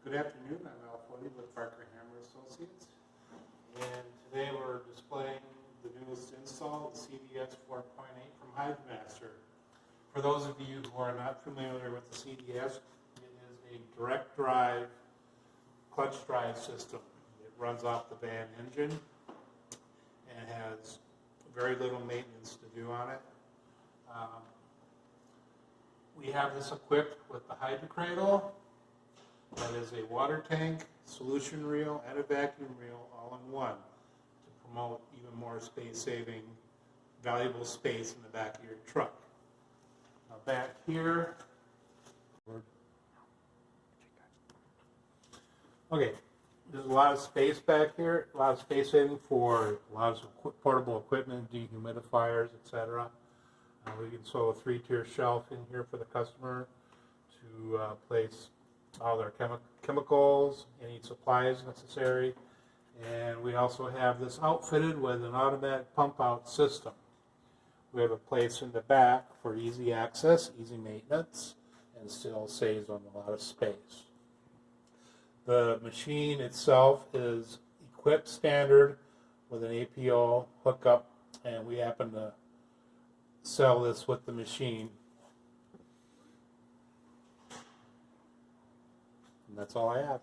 Good afternoon, I'm Al Foley with Parker Hammer Associates, and today we're displaying the newest install, the CDS 4.8 from HydraMaster. For those of you who are not familiar with the CDS, it is a direct drive, clutch drive system. It runs off the van engine and has very little maintenance to do on it. We have this equipped with the Hydra Cradle. That is a water tank, solution reel, and a vacuum reel all in one to promote even more space-saving, valuable space in the back of your truck. Now back here, okay, there's a lot of space back here, a lot of space saving for a lot of portable equipment, dehumidifiers, etc. We can sew a 3-tier shelf in here for the customer to place all their chemicals, any supplies necessary, and we also have this outfitted with an automatic pump out system. We have a place in the back for easy access, easy maintenance, and still saves on a lot of space. The machine itself is equipped standard with an APO hookup, and we happen to sell this with the machine. And that's all I have.